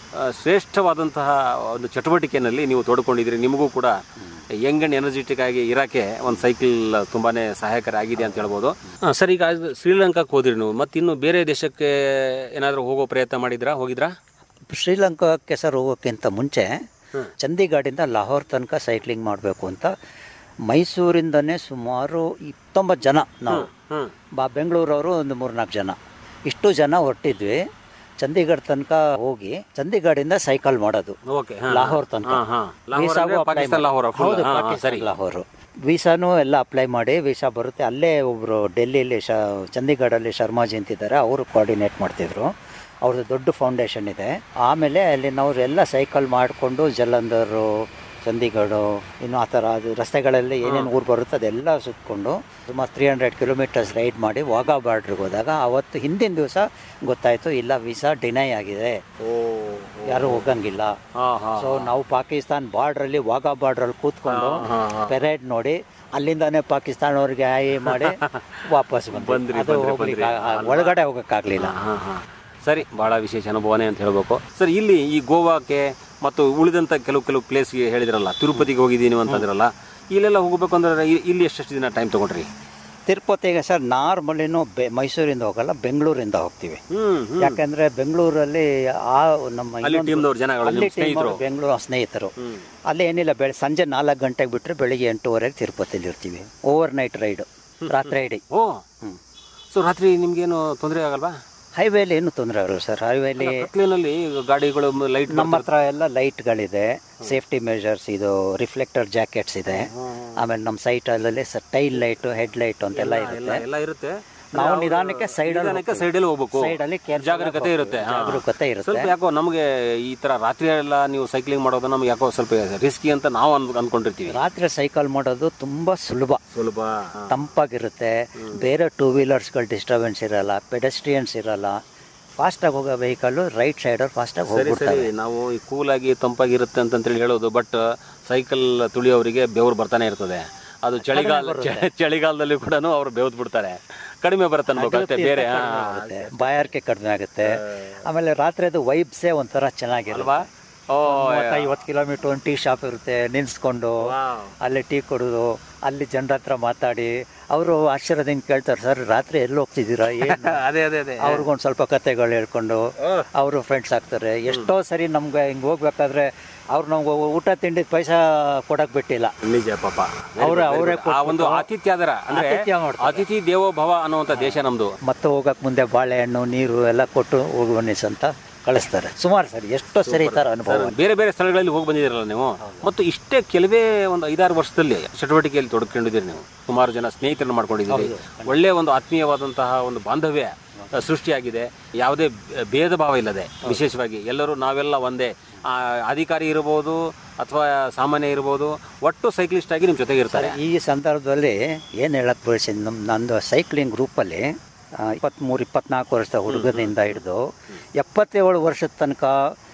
ಶ್ರೇಷ್ಠವಾದಂತಹ ಒಂದು ಚಟುವಟಿಕೆಯಲ್ಲಿ ನೀವು ತೊಡ್ಕೊಂಡಿದ್ದೀರಿ. ನಿಮಗೂ ಕೂಡ ಯಂಗ್ ಅಂಡ್ ಎನರ್ಜೆಟಿಕ್ ಆಗಿ ಇರೋಕ್ಕೆ ಒಂದು ಸೈಕಲ್ ತುಂಬಾ ಸಹಾಯಕರ ಆಗಿದೆ ಅಂತ ಹೇಳ್ಬೋದು. ಸರ್, ಈಗ ಶ್ರೀಲಂಕಾಕ್ಕೆ ಹೋದ್ರಿ ನೀವು, ಮತ್ತು ಇನ್ನು ಬೇರೆ ದೇಶಕ್ಕೆ ಏನಾದರೂ ಹೋಗೋ ಪ್ರಯತ್ನ ಹೋಗಿದ್ರಾ? ಶ್ರೀಲಂಕಾಕ್ಕೆ ಸರ್ ಹೋಗೋಕ್ಕಿಂತ ಮುಂಚೆ ಚಂಡೀಗಢದಿಂದ ಲಾಹೋರ್ ತನಕ ಸೈಕ್ಲಿಂಗ್ ಮಾಡಬೇಕು ಅಂತ ಮೈಸೂರಿಂದನೇ ಸುಮಾರು 20 ಜನ, ನಾವು ಬೆಂಗಳೂರವರು ಒಂದು 3-4 ಜನ, ಇಷ್ಟು ಜನ ಹೊರಟಿದ್ವಿ. ಚಂಡೀಗಢ ತನಕ ಹೋಗಿ ಚಂಡೀಗಢದಿಂದ ಸೈಕಲ್ ಮಾಡೋದು ಲಾಹೋರ್ ತನಕ. ಲಾಹೋರ್ ವೀಸಾನು ಎಲ್ಲ ಅಪ್ಲೈ ಮಾಡಿ ವೀಸಾ ಬರುತ್ತೆ. ಅಲ್ಲೇ ಒಬ್ಬರು ಡೆಲ್ಲಿಲಿ ಚಂಡೀಗಢಲ್ಲಿ ಶರ್ಮಾಜಿ ಅಂತಿದ್ದಾರೆ, ಅವರು ಕೋಆರ್ಡಿನೇಟ್ ಮಾಡ್ತಿದ್ರು. ಅವ್ರದ್ದು ದೊಡ್ಡ ಫೌಂಡೇಶನ್ ಇದೆ. ಆಮೇಲೆ ಅಲ್ಲಿ ನಾವು ಎಲ್ಲ ಸೈಕಲ್ ಮಾಡಿಕೊಂಡು ಜಲಂಧರು, ಚಂಡೀಗಢ, ಇನ್ನು ಆ ಥರ ಅದು ರಸ್ತೆಗಳಲ್ಲಿ ಏನೇನು ಊರು ಬರುತ್ತೆ ಅದೆಲ್ಲ ಸುತ್ತಕೊಂಡು ಸುಮಾರು 300 ಕಿಲೋಮೀಟರ್ಸ್ ರೈಡ್ ಮಾಡಿ ವಾಘಾ ಬಾರ್ಡ್ರಿಗೆ ಹೋದಾಗ ಅವತ್ತು ಹಿಂದಿನ ದಿವಸ ಗೊತ್ತಾಯಿತು, ಇಲ್ಲ ವೀಸಾ ಡಿನೈ ಆಗಿದೆ, ಯಾರೂ ಹೋಗಂಗಿಲ್ಲ. ಸೊ ನಾವು ಪಾಕಿಸ್ತಾನ್ ಬಾರ್ಡ್ರಲ್ಲಿ ವಾಘಾ ಬಾರ್ಡ್ರಲ್ಲಿ ಕೂತ್ಕೊಂಡು ಪೆರೇಡ್ ನೋಡಿ ಅಲ್ಲಿಂದಾನೇ ಪಾಕಿಸ್ತಾನವ್ರಿಗೆ ಹಾಯಿ ಮಾಡಿ ವಾಪಸ್ ಬಂದ್ರಿ. ಅದು ಒಳಗಡೆ ಹೋಗೋಕ್ಕಾಗಲಿಲ್ಲ. ಸರಿ, ಭಾಳ ವಿಶೇಷ ಅನುಭವನೇ ಅಂತ ಹೇಳ್ಬೇಕು. ಸರ್, ಇಲ್ಲಿ ಈ ಗೋವಾಕ್ಕೆ ಮತ್ತು ಉಳಿದಂಥ ಕೆಲವು ಪ್ಲೇಸ್ಗೆ ಹೇಳಿದ್ರಲ್ಲ, ತಿರುಪತಿಗೆ ಹೋಗಿದ್ದೀನಿ ಅಂತಂದ್ರಲ್ಲ, ಇಲ್ಲೆಲ್ಲ ಹೋಗಬೇಕು ಅಂದ್ರೆ ಇಲ್ಲಿ ಎಷ್ಟು ದಿನ ಟೈಮ್ ತೊಗೊಂಡ್ರಿ? ತಿರುಪತಿಗೆ ಸರ್ ನಾರ್ಮಲಿನೂ ಮೈಸೂರಿಂದ ಹೋಗಲ್ಲ, ಬೆಂಗಳೂರಿಂದ ಹೋಗ್ತೀವಿ. ಯಾಕೆಂದರೆ ಬೆಂಗಳೂರಲ್ಲಿ ನಮ್ಮ ಬೆಂಗಳೂರು ಸ್ನೇಹಿತರು ಅಲ್ಲಿ ಏನಿಲ್ಲ, ಸಂಜೆ 4 ಗಂಟೆಗೆ ಬಿಟ್ಟರೆ ಬೆಳಿಗ್ಗೆ 8:30 ತಿರುಪತಿಲಿ ಇರ್ತೀವಿ. ಓವರ್ ನೈಟ್ ರೈಡು, ರಾತ್ರಿ ಇಡೀ. ಸೊ ರಾತ್ರಿ ನಿಮ್ಗೇನು ತೊಂದರೆ ಆಗಲ್ವಾ? ಹೈವೇಲಿ ಏನು ತೊಂದರೆ ಆಗಲ್ಲ ಸರ್. ಹೈವೇಲಿ ಗಾಡಿಗಳು ಲೈಟ್, ನಮ್ಮ ಹತ್ರ ಎಲ್ಲ ಲೈಟ್ಗಳಿದೆ, ಸೇಫ್ಟಿ ಮೆಜರ್ಸ್, ಇದು ರಿಫ್ಲೆಕ್ಟರ್ ಜಾಕೆಟ್ಸ್ ಇದೆ. ಆಮೇಲೆ ನಮ್ಮ ಸೈಟಲ್ಲಿ ಟೈಲ್ ಲೈಟು, ಹೆಡ್ ಲೈಟು ಅಂತೆಲ್ಲ ಇರುತ್ತೆ. ನಾವು ನಿಧಾನಕ್ಕೆ ಸೈಡಲ್ಲಿ ಹೋಗ್ಬೇಕು, ಜಾಗರೂಕತೆ ಇರುತ್ತೆ. ಸ್ವಲ್ಪ ಯಾಕೋ ನಮಗೆ ಈ ತರ ರಾತ್ರಿ ಎಲ್ಲ ನೀವು ಸೈಕ್ಲಿಂಗ್ ಮಾಡೋದು ನಮ್ಗೆ ಯಾಕೋ ಸ್ವಲ್ಪ ರಿಸ್ಕಿ ಅಂತ ನಾವು ಅನ್ಕೊಂಡಿರ್ತೀವಿ. ರಾತ್ರಿ ಸೈಕಲ್ ಮಾಡೋದು ತುಂಬಾ ಸುಲಭ, ತಂಪಾಗಿರುತ್ತೆ. ಬೇರೆ 2 ವೀಲರ್ಸ್ಗಳು ಡಿಸ್ಟರ್ಬೆನ್ಸ್ ಇರಲ್ಲ, ಪೆಡೆಸ್ಟ್ರಿಯನ್ಸ್ ಇರಲ್ಲ. ಫಾಸ್ಟಾಗಿ ಹೋಗೋ ವೆಹಿಕಲ್ ರೈಟ್ ಸೈಡರ್ ಫಾಸ್ಟಾಗಿ ಹೋಗ್ಬಿಡ್ತಾರೆ. ನಾವು ಈ ಕೂಲಾಗಿ ತಂಪಾಗಿರುತ್ತೆ ಅಂತೇಳಿ ಹೇಳೋದು, ಬಟ್ ಸೈಕಲ್ ತುಳಿಯೋರಿಗೆ ಬೆವರು ಬರ್ತಾನೆ ಇರ್ತದೆ. ಅದು ಚಳಿಗಾಲದಲ್ಲಿ ಕೂಡ ಅವ್ರು ಬೆವ್ದು ಬಿಡ್ತಾರೆ. ಕಡಿಮೆ ಬರುತ್ತೆ ಅನ್ಬೇಕು, ಬೇರೆ ಬಾಯಾರಿಕೆ ಕಡಿಮೆ ಆಗುತ್ತೆ. ಆಮೇಲೆ ರಾತ್ರಿ ಅದು ವೈಬ್ಸೇ ಒಂಥರ ಚೆನ್ನಾಗಿರಲ್ವಾ? 50 ಕಿಲೋಮೀಟರ್ ಒಂದು ಟೀ ಶಾಪ್ ಇರುತ್ತೆ, ನಿಲ್ಸ್ಕೊಂಡು ಅಲ್ಲಿ ಟೀ ಕೊಡೋದು, ಅಲ್ಲಿ ಜನರ ಹತ್ರ ಮಾತಾಡಿ ಅವರು ಆಶ್ಚರ್ಯದಿಂದ ಕೇಳ್ತಾರೆ, ಸರ್ ರಾತ್ರಿ ಎಲ್ಲಿ ಹೋಗ್ತಿದ್ದೀರಾ ಏನು? ಅವ್ರಿಗೊಂದು ಸ್ವಲ್ಪ ಕತೆಗಳು ಹೇಳ್ಕೊಂಡು ಅವರು ಫ್ರೆಂಡ್ಸ್ ಆಗ್ತಾರೆ. ಎಷ್ಟೋ ಸರಿ ನಮ್ಗೆ ಹಿಂಗೆ ಹೋಗ್ಬೇಕಾದ್ರೆ ಅವ್ರು ನಮ್ಗೆ ಊಟ ತಿಂಡಿ ಪೈಸಾ ಕೊಡಕ್ ಬಿಟ್ಟಿಲ್ಲ. ನಿಜ ಪಾಪ, ಅವರೇ ಒಂದು ಆತಿಥ್ಯ ಅತಿಥಿ ದೇವೋ ಭವ ಅನ್ನುವಂಥ ದೇಶ ನಮ್ದು. ಮತ್ತೆ ಹೋಗಕ್ ಮುಂದೆ ಬಾಳೆಹಣ್ಣು, ನೀರು ಎಲ್ಲ ಕೊಟ್ಟು ಹೋಗುವನಿಸ್ ಅಂತ ಕಳಿಸ್ತಾರೆ. ಸುಮಾರು ಸರಿ, ಎಷ್ಟೋ ಸರಿ ಈ ಥರ ಅನುಭವ. ಬೇರೆ ಬೇರೆ ಸ್ಥಳಗಳಲ್ಲಿ ಹೋಗಿ ಬಂದಿದ್ದೀರಲ್ಲ ನೀವು, ಮತ್ತು ಇಷ್ಟೇ ಕೆಲವೇ ಒಂದು 5-6 ವರ್ಷದಲ್ಲಿ ಚಟುವಟಿಕೆಯಲ್ಲಿ ತೊಡಕೊಂಡಿದ್ದೀರಿ ನೀವು. ಸುಮಾರು ಜನ ಸ್ನೇಹಿತರನ್ನು ಮಾಡ್ಕೊಂಡಿದ್ದೀರಿ. ಒಳ್ಳೆಯ ಒಂದು ಆತ್ಮೀಯವಾದಂತಹ ಒಂದು ಬಾಂಧವ್ಯ ಸೃಷ್ಟಿಯಾಗಿದೆ. ಯಾವುದೇ ಭೇದ ಭಾವ ಇಲ್ಲದೆ, ವಿಶೇಷವಾಗಿ ಎಲ್ಲರೂ ನಾವೆಲ್ಲ ಒಂದೇ, ಅಧಿಕಾರಿ ಇರ್ಬೋದು ಅಥವಾ ಸಾಮಾನ್ಯ ಇರ್ಬೋದು, ಒಟ್ಟು ಸೈಕ್ಲಿಸ್ಟ್ ಆಗಿ ನಿಮ್ಮ ಜೊತೆಗೆ ಇರ್ತಾರೆ. ಈ ಸಂದರ್ಭದಲ್ಲಿ ಏನು ಹೇಳಕ್ ಬಯಸಿ, ನಂದು ಸೈಕ್ಲಿಂಗ್ ಗ್ರೂಪಲ್ಲಿ 23-24 ವರ್ಷದ ಹುಡುಗನಿಂದ ಹಿಡಿದು 77 ವರ್ಷದ ತನಕ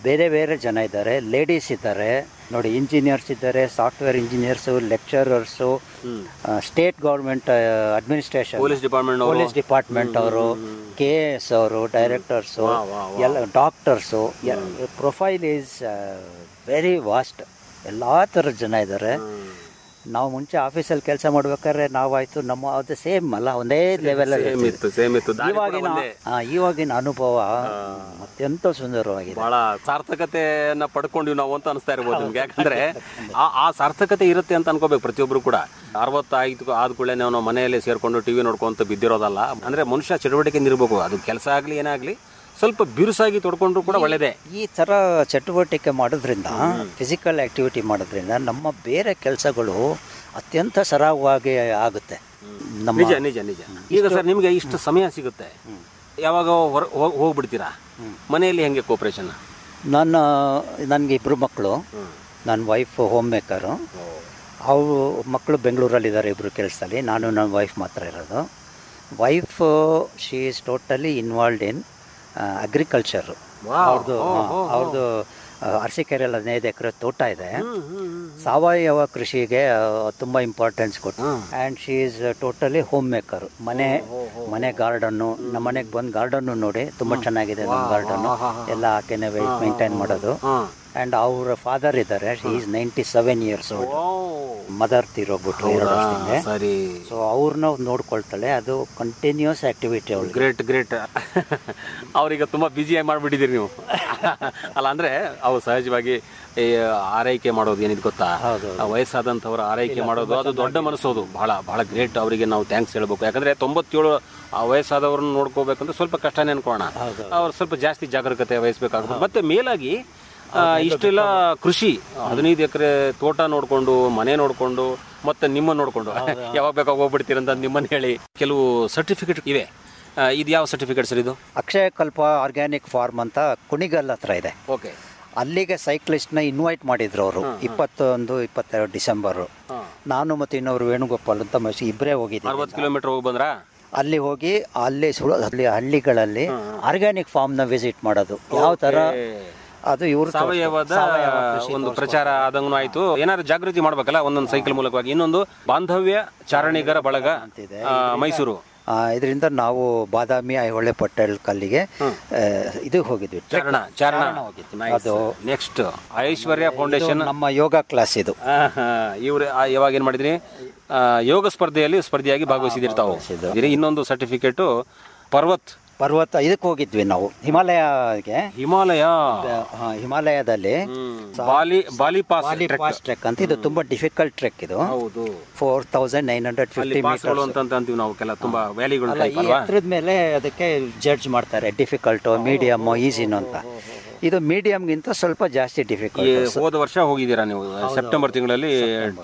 ಬೇರೆ ಬೇರೆ ಜನ ಇದ್ದಾರೆ. ಲೇಡೀಸ್ ಇದ್ದಾರೆ ನೋಡಿ, ಇಂಜಿನಿಯರ್ಸ್ ಇದ್ದಾರೆ, software engineers, lecturers, state government administration, police department ಅವರು, KS ಅವರು, ಡೈರೆಕ್ಟರ್ಸು, ಎಲ್ಲ doctors. Profile is very vast. ಎಲ್ಲ ಥರದ ಜನ ಇದ್ದಾರೆ. ನಾವು ಮುಂಚೆ ಆಫೀಸಲ್ಲಿ ಕೆಲಸ ಮಾಡ್ಬೇಕಾದ್ರೆ ನಾವಾಯ್ತು ನಮ್ಮ ಅದು ಸೇಮ್ ಅಲ್ಲ, ಒಂದೇ ಲೆವೆಲಲ್ಲಿ ಇವಾಗಿನ ಅನುಭವ ಅತ್ಯಂತ ಸುಂದರವಾಗಿದೆ. ಬಹಳ ಸಾರ್ಥಕತೆಯನ್ನ ಪಡ್ಕೊಂಡಿವಿ ನಾವು ಅಂತ ಅನಿಸ್ತಾ ಇರ್ಬೋದು ನಿಮ್ಗೆ. ಯಾಕಂದ್ರೆ ಆ ಸಾರ್ಥಕತೆ ಇರುತ್ತೆ ಅಂತ ಅನ್ಕೋಬೇಕು ಪ್ರತಿಯೊಬ್ರು ಕೂಡ. 65 ಆದ ಕೂಡಲೇ ನಾವು ಮನೆಯಲ್ಲೇ ಸೇರ್ಕೊಂಡು ಟಿವಿ ನೋಡ್ಕೊಂತ ಬಿದ್ದಿರೋದಲ್ಲ. ಅಂದ್ರೆ ಮನುಷ್ಯ ಚಟುವಟಿಕೆ ಇರಬೇಕು. ಅದು ಕೆಲಸ ಆಗ್ಲಿ ಏನಾಗ್ಲಿ ಸ್ವಲ್ಪ ಬಿರುಸಾಗಿ ತೊಡ್ಕೊಂಡ್ರು ಕೂಡ ಒಳ್ಳೇದೇ. ಈ ಥರ ಚಟುವಟಿಕೆ ಮಾಡೋದ್ರಿಂದ, ಫಿಸಿಕಲ್ ಆಕ್ಟಿವಿಟಿ ಮಾಡೋದ್ರಿಂದ ನಮ್ಮ ಬೇರೆ ಕೆಲಸಗಳು ಅತ್ಯಂತ ಸರಾಗವಾಗಿ ಆಗುತ್ತೆ. ನಿಜ ನಿಜ ನಿಜ. ಈಗ ಸರ್ ನಿಮಗೆ ಇಷ್ಟು ಸಮಯ ಸಿಗುತ್ತೆ, ಯಾವಾಗ ಹೋಗ್ಬಿಡ್ತೀರಾ? ಮನೆಯಲ್ಲಿ ಹೆಂಗೆ ಕೋಪರೇಷನ್? ನನಗೆ 2 ಮಕ್ಕಳು. ನನ್ನ ವೈಫ್ ಹೋಮ್ ಮೇಕರು. ಅವರು ಮಕ್ಕಳು ಬೆಂಗಳೂರಲ್ಲಿದ್ದಾರೆ, 2 ಕೆಲಸದಲ್ಲಿ. ನಾನು ನನ್ನ ವೈಫ್ ಮಾತ್ರ ಇರೋದು. Wife she is totally involved in agriculture. ಅವ್ರದ್ದು ಅರಸೀಕೆರೆಯಲ್ಲಿ 15 ಎಕರೆ ತೋಟ ಇದೆ. ಸಾವಯವ ಕೃಷಿಗೆ ತುಂಬ ಇಂಪಾರ್ಟೆನ್ಸ್ ಕೊಟ್ಟು, and she is totally home maker. ಮನೆ ಗಾರ್ಡನ್ನು, ನಮ್ಮ ಮನೆಗೆ ಬಂದು ಗಾರ್ಡನ್ನು ನೋಡಿ ತುಂಬ ಚೆನ್ನಾಗಿದೆ ನಮ್ಮ ಗಾರ್ಡನ್ನು. ಎಲ್ಲ ಆಕೆನೇ ಮೇಂಟೈನ್ ಮಾಡೋದು. ಆ್ಯಂಡ್ ಅವರ ಫಾದರ್ ಇದ್ದಾರೆ, she is 97 years old. Mother ತೀರೋಗ್ಬಿಟ್ರು 2 ವರ್ಷದಿಂದ. ಸೊ ಅವ್ರನ್ನ ನೋಡ್ಕೊಳ್ತಾಳೆ. ಅದು ಕಂಟಿನ್ಯೂಸ್ ಆಕ್ಟಿವಿಟಿ ಅವಳು. ಗ್ರೇಟ್. ಅವ್ರಿಗೆ ತುಂಬಾ ಬಿಜಿಯಾಗಿ ಮಾಡ್ಬಿಟ್ಟಿದ್ದೀರಿ ನೀವು ಅಲ್ಲ? ಅಂದ್ರೆ ಅವ್ರು ಸಹಜವಾಗಿ ಆರೈಕೆ ಮಾಡೋದು ಏನಿದ್ ಗೊತ್ತಾ, ವಯಸ್ಸಾದಂಥವ್ರ ಆರೈಕೆ ಮಾಡೋದು ಅದು ದೊಡ್ಡ ಮನಸ್ಸೋದು. ಬಹಳ ಗ್ರೇಟ್. ಅವರಿಗೆ ನಾವು ಥ್ಯಾಂಕ್ಸ್ ಹೇಳ್ಬೇಕು. ಯಾಕಂದ್ರೆ 97 ವಯಸ್ಸಾದವ್ರನ್ನ ನೋಡ್ಕೋಬೇಕಂದ್ರೆ ಸ್ವಲ್ಪ ಕಷ್ಟನೇ ಅನ್ಕೋಣ. ಅವ್ರು ಸ್ವಲ್ಪ ಜಾಸ್ತಿ ಜಾಗರೂಕತೆ ವಹಿಸ್ಬೇಕಾಗುತ್ತೆ. ಮತ್ತೆ ಮೇಲಾಗಿ ಇಷ್ಟೆಲ್ಲ ಕೃಷಿ, 15 ಎಕರೆ ತೋಟ ನೋಡ್ಕೊಂಡು, ಮನೆ ನೋಡ್ಕೊಂಡು, ಮತ್ತೆ ನಿಮ್ಮನ್ನು ನೋಡ್ಕೊಂಡು ಯಾವಾಗ ಬೇಕಾಗ ಹೋಗ್ಬಿಡ್ತೀರಂತ ನಿಮ್ಮನ್ನು ಹೇಳಿ ಕೆಲವು ಸರ್ಟಿಫಿಕೇಟ್ ಇವೆ. ಇದು ಯಾವ ಸರ್ಟಿಫಿಕೇಟ್ ಸರ್? ಇದು ಅಕ್ಷಯ ಕಲ್ಪ ಆರ್ಗ್ಯಾನಿಕ್ ಫಾರ್ಮ್ ಅಂತ ಕುಣಿಗಲ್ ಹತ್ರ ಇದೆ. ಓಕೆ. ಅಲ್ಲಿಗೆ ಸೈಕ್ಲಿಸ್ಟ್ನ ಇನ್ವೈಟ್ ಮಾಡಿದ್ರು ಅವರು 21-22 ಡಿಸೆಂಬರು. ನಾನು ಮತ್ತು ಇನ್ನೊಬ್ರು ವೇಣುಗೋಪಾಲ್ ಅಂತ ಇಬ್ಬರೇ ಹೋಗಿದ್ದೆ. 60 ಕಿಲೋಮೀಟರ್ ಹೋಗಿ ಬಂದ್ರಾ? ಅಲ್ಲಿ ಹೋಗಿ ಅಲ್ಲಿ ಹಳ್ಳಿಗಳಲ್ಲಿ ಆರ್ಗ್ಯಾನಿಕ್ ಫಾರ್ಮ್ನ ವಿಸಿಟ್ ಮಾಡೋದು. ಯಾವ ಥರ ಅದು ಇವರು ಸಾವಯವದ ಒಂದು ಪ್ರಚಾರ ಆದಂಗೂ ಆಯ್ತು. ಏನಾದ್ರು ಜಾಗೃತಿ ಮಾಡ್ಬೇಕಲ್ಲ ಒಂದೊಂದು ಸೈಕಲ್ ಮೂಲಕವಾಗಿ. ಇನ್ನೊಂದು ಬಾಂಧವ್ಯ ಚಾರಣಿಗರ ಬಳಗ ಅಂತಿದೆ ಮೈಸೂರು. ಇದರಿಂದ ನಾವು ಬಾದಾಮಿ, ಐಹೊಳೆ ಪಟ್ಟೇಲ್ ಕಲ್ಲಿಗೆ ಇದು ಹೋಗಿದ್ವಿ, ಚಾರಣ ಹೋಗಿದ್ವಿ. ಅದು ನೆಕ್ಸ್ಟ್ ಐಶ್ವರ್ಯ ಫೌಂಡೇಶನ್ ನಮ್ಮ ಯೋಗ ಕ್ಲಾಸ್ ಇದು. ಇವ್ರು ಯಾವಾಗ ಏನ್ ಮಾಡಿದ್ರಿ? ಯೋಗ ಸ್ಪರ್ಧೆಯಾಗಿ ಭಾಗವಹಿಸಿದಿರ್ತಾವು. ಇನ್ನೊಂದು ಸರ್ಟಿಫಿಕೇಟು ಪರ್ವತ ಇದಕ್ಕೆ ಹೋಗಿದ್ವಿ ನಾವು, ಹಿಮಾಲಯದಲ್ಲಿ ಬಾಲಿ ಪಾಸ್ ಟ್ರೆಕ್ ಅಂತ. ಇದು ತುಂಬಾ ಡಿಫಿಕಲ್ಟ್ ಟ್ರೆಕ್. ಇದು 4950 ಮೀಟರ್ಸ್ ಮೇಲೆ ಅದಕ್ಕೆ ಜಡ್ಜ್ ಮಾಡ್ತಾರೆ, ಡಿಫಿಕಲ್ಟ್, ಮೀಡಿಯಮ್, ಈಸಿನೋ ಅಂತ. ಇದು ಮೀಡಿಯಂಗಿಂತ ಸ್ವಲ್ಪ ಜಾಸ್ತಿ ಡಿಫಿಕಲ್ಟ್. ಹೋದ ವರ್ಷ ಹೋಗಿದ್ದೀರಾ ನೀವು? ಸೆಪ್ಟೆಂಬರ್ ತಿಂಗಳಲ್ಲಿ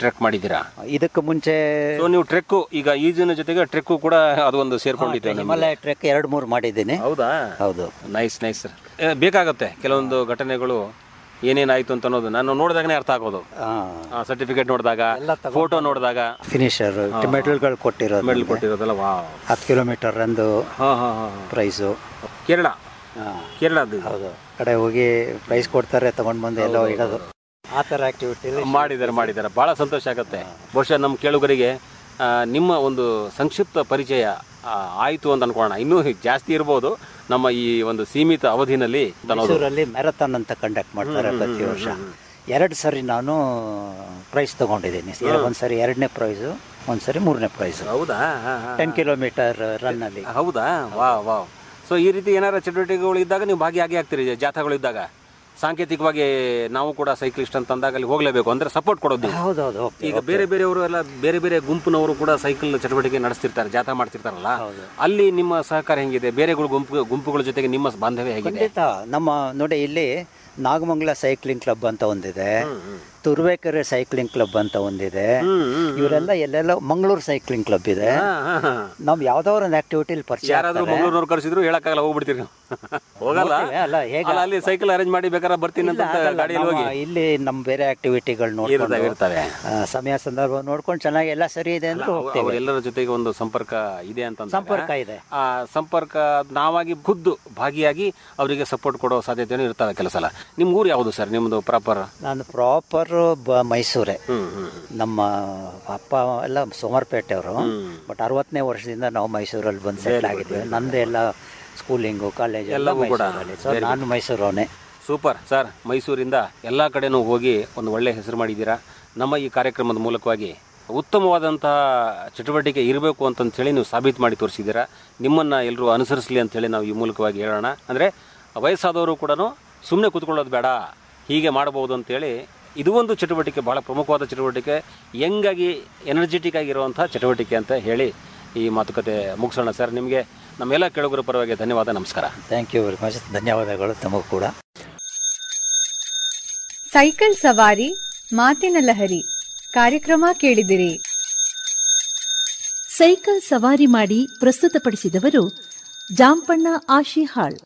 ಟ್ರೆಕ್ ಮಾಡಿದ್ದೀರಾ? ಇದಕ್ಕೆ ಮುಂಚೆ ನೀವು ಟ್ರೆಕ್, ಈಗ ಈಜಿನ ಜೊತೆಗೆ ಟ್ರೆಕ್ ಕೂಡ ಅದೊಂದು ಸೇರ್ಕೊಂಡಿದ್ದೆ. ಹಿಮಾಲಯ ಟ್ರೆಕ್ 2-3 ಮಾಡಿದ್ದೀನಿ. ಹೌದಾ? ಹೌದು. Nice sir. ಬೇಕಾಗತ್ತೆ ಕೆಲವೊಂದು ಘಟನೆಗಳು ಏನೇನಾಯ್ತು ಅಂತ ಅನ್ನೋದು ನಾನು ನೋಡಿದಾಗನೇ ಅರ್ಥ ಆಗೋದು. ಸರ್ಟಿಫಿಕೇಟ್ ನೋಡಿದಾಗ, ಫೋಟೋ ನೋಡಿದಾಗ. ಫಿನಿಶರ್ ಮೆಡಲ್ಗಳು ಕೊಟ್ಟಿರೋದಲ್ಲ. 10 ಕಿಲೋಮೀಟರ್ ಒಂದು ಪ್ರೈಸು. ಕೇರಳದ್ದು ಹೌದು. ಕಡೆ ಹೋಗಿ ಪ್ರೈಸ್ ಕೊಡ್ತಾರೆ, ತಗೊಂಡ್ ಬಂದು ಎಲ್ಲ ಇಡೋದು. ಆ ಥರ ಆಕ್ಟಿವಿಟಿ ಮಾಡಿದ್ದಾರೆ. ಬಹಳ ಸಂತೋಷ ಆಗುತ್ತೆ. ಬಹುಶಃ ನಮ್ಮ ಕೇಳುಗರಿಗೆ ನಿಮ್ಮ ಒಂದು ಸಂಕ್ಷಿಪ್ತ ಪರಿಚಯ ಆಯಿತು ಅಂತ ಅನ್ಕೋಣ. ಇನ್ನೂ ಜಾಸ್ತಿ ಇರ್ಬೋದು ನಮ್ಮ ಈ ಒಂದು ಸೀಮಿತ ಅವಧಿನಲ್ಲಿ. ಮೈಸೂರಲ್ಲಿ ಮ್ಯಾರಥಾನ್ ಅಂತ ಕಂಡಕ್ಟ್ ಮಾಡ್ತಾರೆ ಪ್ರತಿ ವರ್ಷ. 2 ಸರಿ ನಾನು ಪ್ರೈಸ್ ತಗೊಂಡಿದ್ದೀನಿ. ಒಂದ್ಸರಿ 2ನೇ ಪ್ರೈಸು, ಒಂದ್ಸರಿ 3ನೇ ಪ್ರೈಸು. ಹೌದಾ? 10 ಕಿಲೋಮೀಟರ್ ರನ್ ಅಲ್ಲಿ. ಹೌದಾ? ವಾ. ಸೊ ಈ ರೀತಿ ಏನಾರ ಚಟುವಟಿಕೆಗಳು ಇದ್ದಾಗ ನೀವು ಭಾಗಿಯಾಗಿ ಆಗ್ತೀರಿ. ಜಾಥಾಗಳು ಇದ್ದಾಗ ಸಾಂಕೇತಿಕವಾಗಿ ನಾವು ಕೂಡ ಸೈಕ್ಲಿಸ್ಟ್ ಅಂತ ಅಂದಾಗ ಅಲ್ಲಿ ಹೋಗ್ಲೇಬೇಕು, ಅಂದ್ರೆ ಸಪೋರ್ಟ್ ಕೊಡೋದು. ಹೌದೌದು. ಈಗ ಬೇರೆ ಎಲ್ಲ ಬೇರೆ ಗುಂಪಿನವರು ಕೂಡ ಸೈಕಲ್ ಚಟುವಟಿಕೆ ನಡೆಸ್ತಿರ್ತಾರೆ, ಜಾಥಾ ಮಾಡ್ತಿರ್ತಾರಲ್ಲ, ಅಲ್ಲಿ ನಿಮ್ಮ ಸಹಕಾರ ಹೆಂಗಿದೆ? ಬೇರೆ ಗುಂಪುಗಳ ಜೊತೆಗೆ ನಿಮ್ಮ ಬಾಂಧವ್ಯ ಹೇಗಿದೆ? ನಮ್ಮ ನೋಡಿ, ಇಲ್ಲಿ ನಾಗಮಂಗಲ ಸೈಕ್ಲಿಂಗ್ ಕ್ಲಬ್ ಅಂತ ಒಂದಿದೆ, ತುರುವೇಕೆರೆ ಸೈಕ್ಲಿಂಗ್ ಕ್ಲಬ್ ಅಂತ ಒಂದಿದೆ. ಇವರೆಲ್ಲ ಎಲ್ಲೆಲ್ಲ ಮಂಗಳೂರು ಸೈಕ್ಲಿಂಗ್ ಕ್ಲಬ್ ಇದೆ. ನಾವು ಯಾವ್ದಾದ್ರು ಒಂದು ಆಕ್ಟಿವಿಟಿಲಿ ಪರಿಚಯ ಯಾರಾದ್ರೂ ಮಂಗಳೂರು ಕರ್ಸಿದ್ರು ಹೇಳಕ್ಕಾಗಲ್ಲ, ಹೋಗ್ಬಿಡ್ತೀರಿ ಹೋಗಲ್ಲ. ಅಲ್ಲ ಹೇಗೆ ಅಲ್ಲಿ ಸೈಕಲ್ ಅರೇಂಜ್ ಮಾಡಿ ಬೇಕಾದ್ರೆ ಬರ್ತೀನಿ ಅಂತ ಗಾಡಿಯಲ್ಲಿ ಹೋಗಿ ಇಲ್ಲಿ ನಮ್ಮ ಬೇರೆ ಆಕ್ಟಿವಿಟಿಗಳು ನೋಡ್ಕೊಂಡು ಇರ್ತವೆ. ಸಮಯ ಸಂದರ್ಭ ನೋಡ್ಕೊಂಡು ಚೆನ್ನಾಗಿ ಎಲ್ಲ ಸರಿ ಇದೆ ಅಂತ ಹೋಗ್ತೇವೆ. ಎಲ್ಲರ ಜೊತೆಗೆ ಒಂದು ಸಂಪರ್ಕ ಇದೆ ಅಂತ ಸಂಪರ್ಕ ಇದೆ. ಆ ಸಂಪರ್ಕ ನಾವಾಗಿ ಖುದ್ದು ಭಾಗಿಯಾಗಿ ಅವರಿಗೆ ಸಪೋರ್ಟ್ ಕೊಡೋ ಸಾಧ್ಯತೆನೂ ಇರ್ತವೆ ಕೆಲಸ. ನಿಮ್ ಊರು ಯಾವುದು ಸರ್? ನಿಮ್ದು ಪ್ರಾಪರ್? ನಾನು ಪ್ರಾಪರ್ ಮೈಸೂರೇ. ನಮ್ಮ ಅಪ್ಪ ಎಲ್ಲ ಸೋಮವಾರಪೇಟೆ ಅವರು. ಬಟ್ 60ನೇ ವರ್ಷದಿಂದ ನಾವು ಮೈಸೂರಲ್ಲಿ ಬಂದು ಸೆಟ್ಲ್ ಆಗಿದ್ವಿ. ನಂದು ಎಲ್ಲ ಸ್ಕೂಲಿಂಗು ಕಾಲೇಜ್ ಎಲ್ಲ ಮೈಸೂರಲ್ಲಿ. ಸೊ ನಾನು ಮೈಸೂರವನೇ. Super sir. ಮೈಸೂರಿಂದ ಎಲ್ಲ ಕಡೆನೂ ಹೋಗಿ ಒಂದು ಒಳ್ಳೆ ಹೆಸರು ಮಾಡಿದ್ದೀರಾ. ನಮ್ಮ ಈ ಕಾರ್ಯಕ್ರಮದ ಮೂಲಕವಾಗಿ ಉತ್ತಮವಾದಂತಹ ಚಟುವಟಿಕೆ ಇರಬೇಕು ಅಂತಂತೇಳಿ ನೀವು ಸಾಬೀತು ಮಾಡಿ ತೋರಿಸಿದ್ದೀರಾ. ನಿಮ್ಮನ್ನು ಎಲ್ಲರೂ ಅನುಸರಿಸಲಿ ಅಂತೇಳಿ ನಾವು ಈ ಮೂಲಕವಾಗಿ ಹೇಳೋಣ. ಅಂದರೆ ವಯಸ್ಸಾದವರು ಕೂಡ ಸುಮ್ಮನೆ ಕೂತ್ಕೊಳ್ಳೋದು ಬೇಡ, ಹೀಗೆ ಮಾಡಬಹುದು ಅಂತೇಳಿ ಇದು ಒಂದು ಚಟುವಟಿಕೆ, ಭಾಳ ಪ್ರಮುಖವಾದ ಚಟುವಟಿಕೆ, ಯಂಗಾಗಿ ಎನರ್ಜೆಟಿಕ್ ಆಗಿರುವಂಥ ಚಟುವಟಿಕೆ ಅಂತ ಹೇಳಿ ಈ ಮಾತುಕತೆ ಮುಗಿಸೋಣ ಸರ್. ನಿಮಗೆ ನಮ್ಮೆಲ್ಲ ಕೇಳುಗರ ಪರವಾಗಿ ಧನ್ಯವಾದ, ನಮಸ್ಕಾರ. Thank you very much. ಧನ್ಯವಾದಗಳು ತಮಗೂ ಕೂಡ. ಸೈಕಲ್ ಸವಾರಿ ಮಾತಿನ ಲಹರಿ ಕಾರ್ಯಕ್ರಮ ಕೇಳಿದಿರಿ. ಸೈಕಲ್ ಸವಾರಿ ಮಾಡಿ ಪ್ರಸ್ತುತಪಡಿಸಿದವರು ಜಾಂಪಣ್ಣ ಆಶಿಹಾಳ್.